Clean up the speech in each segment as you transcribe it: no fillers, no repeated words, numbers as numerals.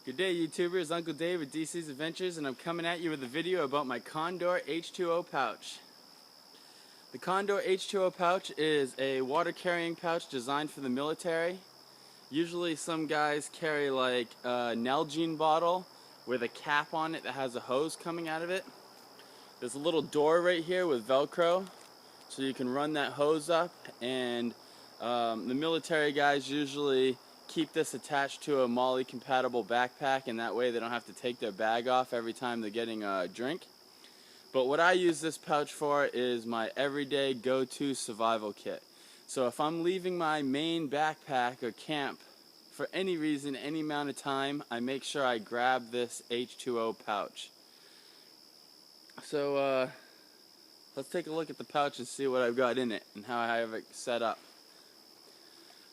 Good day, YouTubers. Uncle Dave with DEECEE's Adventures, and I'm coming at you with a video about my Condor H2o Pouch. The Condor H2o Pouch is a water carrying pouch designed for the military. Usually some guys carry like a Nalgene bottle with a cap on it that has a hose coming out of it. There's a little door right here with Velcro, so you can run that hose up, and the military guys usually keep this attached to a MOLLE compatible backpack, and that way they don't have to take their bag off every time they're getting a drink. But what I use this pouch for is my everyday go-to survival kit. So if I'm leaving my Maine backpack or camp for any reason, any amount of time, I make sure I grab this H2o pouch. So let's take a look at the pouch and see what I've got in it and how I have it set up.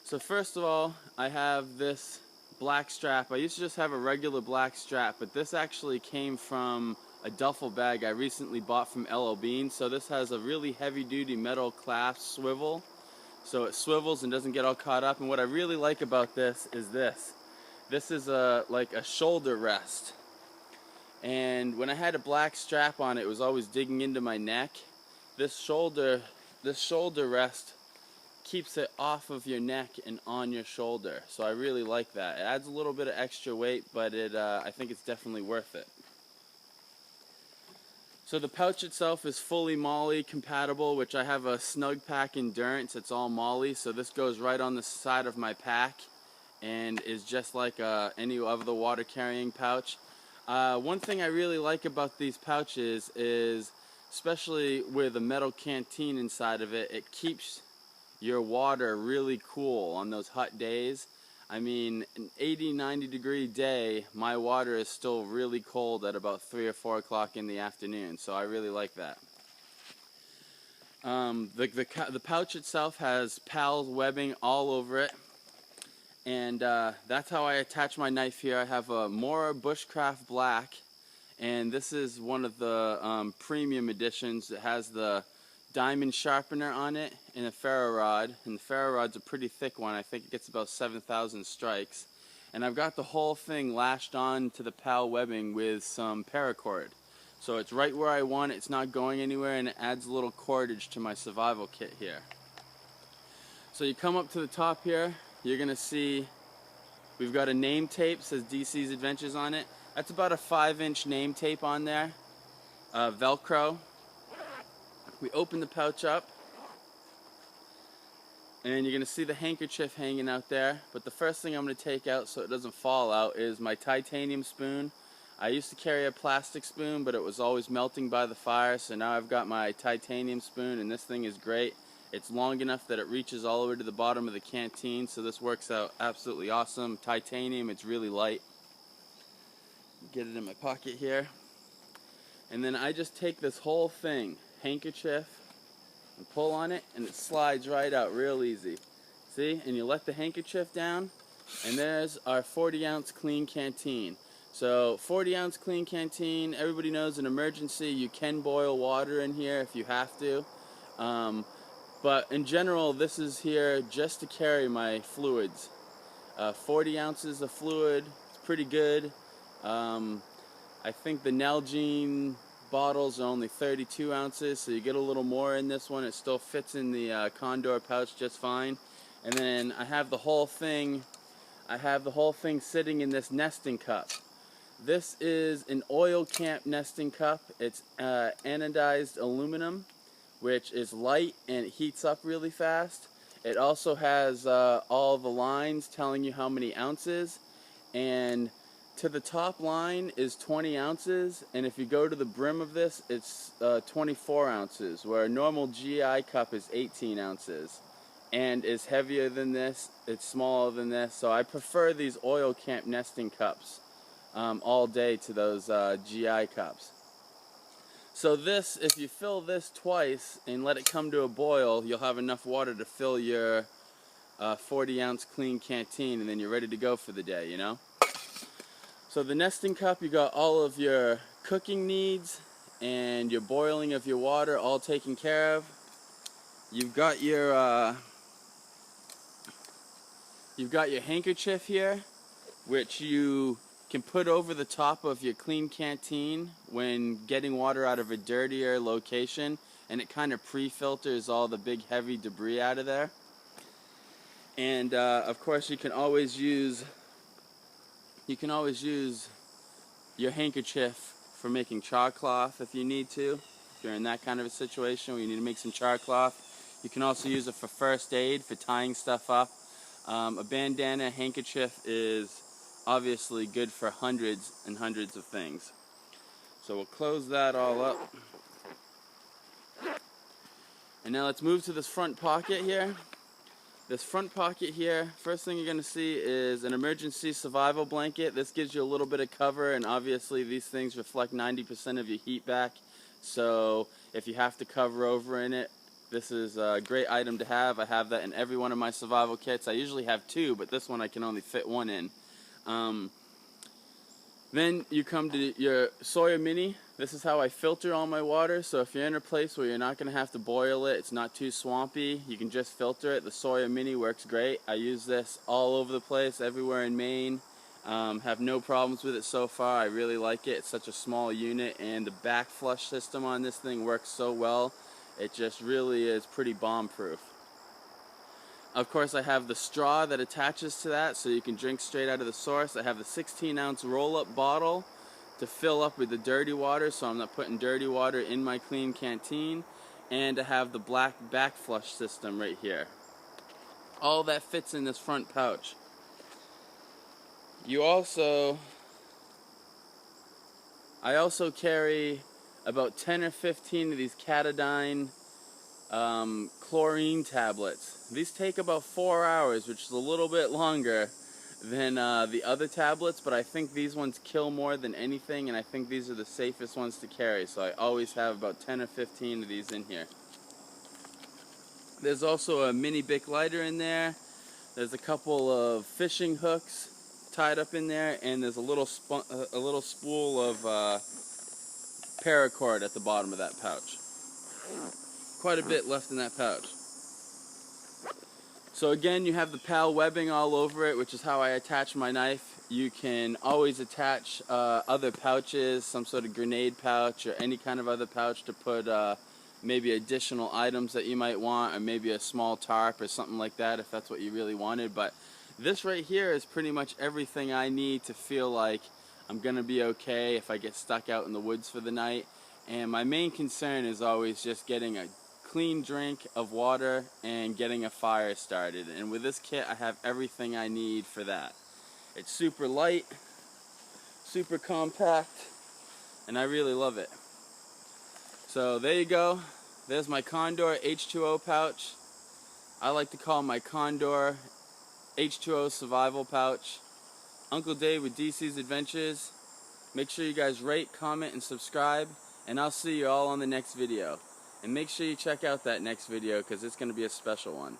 So first of all, I have this black strap. I used to just have a regular black strap, but this actually came from a duffel bag I recently bought from LL Bean. So this has a really heavy-duty metal clasp swivel, so it swivels and doesn't get all caught up. And what I really like about this is this. This is like a shoulder rest. And when I had a black strap on, it was always digging into my neck. This shoulder rest keeps it off of your neck and on your shoulder, so I really like that. It adds a little bit of extra weight, but I think it's definitely worth it. So the pouch itself is fully MOLLE compatible, which I have a Snug Pack Endurance. It's all MOLLE, so this goes right on the side of my pack and is just like any other water carrying pouch. One thing I really like about these pouches is, especially with a metal canteen inside of it, it keeps your water really cool on those hot days. I mean, an 80-90 degree day, my water is still really cold at about 3 or 4 o'clock in the afternoon, so I really like that. The pouch itself has PAL webbing all over it, and that's how I attach my knife here. I have a Mora Bushcraft Black, and this is one of the premium editions. It has the diamond sharpener on it and a ferro rod, and the ferro rod's a pretty thick one. I think it gets about 7,000 strikes, and I've got the whole thing lashed on to the PAL webbing with some paracord, so it's right where I want it. It's not going anywhere, and it adds a little cordage to my survival kit here. So you come up to the top here, you're gonna see we've got a name tape, says DEECEE's Adventures on it. That's about a 5-inch name tape on there, Velcro. We open the pouch up, and you're going to see the handkerchief hanging out there. But the first thing I'm going to take out so it doesn't fall out is my titanium spoon. I used to carry a plastic spoon, but it was always melting by the fire, so now I've got my titanium spoon, and this thing is great. It's long enough that it reaches all the way to the bottom of the canteen, so this works out absolutely awesome. Titanium, it's really light. Get it in my pocket here. And then I just take this whole thing, handkerchief, and pull on it, and it slides right out real easy. See? And you let the handkerchief down, and there's our 40-ounce clean canteen. So 40-ounce clean canteen, everybody knows in emergency you can boil water in here if you have to. But in general, this is here just to carry my fluids. 40 ounces of fluid, it's pretty good. I think the Nalgene bottles are only 32 ounces, so you get a little more in this one. It still fits in the Condor pouch just fine. And then I have the whole thing sitting in this nesting cup. This is an oil camp nesting cup. It's anodized aluminum, which is light and it heats up really fast. It also has all the lines telling you how many ounces, and to the top line is 20 ounces, and if you go to the brim of this, it's 24 ounces, where a normal GI cup is 18 ounces, and is heavier than this, it's smaller than this, so I prefer these oil camp nesting cups all day to those GI cups. So this, if you fill this twice and let it come to a boil, you'll have enough water to fill your 40-ounce clean canteen, and then you're ready to go for the day, you know? So the nesting cup, you got all of your cooking needs and your boiling of your water all taken care of. You've got your handkerchief here, which you can put over the top of your clean canteen when getting water out of a dirtier location, and it kind of pre-filters all the big heavy debris out of there. And of course you can always use your handkerchief for making char cloth if you need to. If you're in that kind of a situation where you need to make some char cloth. You can also use it for first aid, for tying stuff up. A bandana handkerchief is obviously good for hundreds and hundreds of things. So we'll close that all up. And now let's move to this front pocket here. This front pocket here, first thing you're going to see is an emergency survival blanket. This gives you a little bit of cover, and obviously these things reflect 90% of your heat back. So if you have to cover over in it, this is a great item to have. I have that in every one of my survival kits. I usually have two, but this one I can only fit one in. Then you come to your Sawyer Mini. This is how I filter all my water. So if you're in a place where you're not going to have to boil it, it's not too swampy, you can just filter it. The Sawyer Mini works great. I use this all over the place, everywhere in Maine. Have no problems with it so far. I really like it. It's such a small unit, and the back flush system on this thing works so well. It just really is pretty bomb-proof. Of course, I have the straw that attaches to that so you can drink straight out of the source. I have the 16-ounce roll-up bottle to fill up with the dirty water so I'm not putting dirty water in my clean canteen. And I have the black back flush system right here. All that fits in this front pouch. I also carry about 10 or 15 of these Catadine chlorine tablets. These take about 4 hours, which is a little bit longer than the other tablets, but I think these ones kill more than anything, and I think these are the safest ones to carry, so I always have about 10 or 15 of these in here. There's also a mini Bic lighter in there. There's a couple of fishing hooks tied up in there, and there's a little spool of paracord at the bottom of that pouch. Quite a bit left in that pouch. So again, you have the PAL webbing all over it, which is how I attach my knife. You can always attach other pouches, some sort of grenade pouch or any kind of other pouch to put maybe additional items that you might want, or maybe a small tarp or something like that if that's what you really wanted. But this right here is pretty much everything I need to feel like I'm gonna be okay if I get stuck out in the woods for the night. And my main concern is always just getting a clean drink of water and getting a fire started. And with this kit, I have everything I need for that. It's super light, super compact, and I really love it. So there you go. There's my Condor H2o pouch. I like to call my Condor H2o survival pouch. Uncle Dave with DEECEE's Adventures. Make sure you guys rate, comment, and subscribe, and I'll see you all on the next video. And make sure you check out that next video because it's going to be a special one.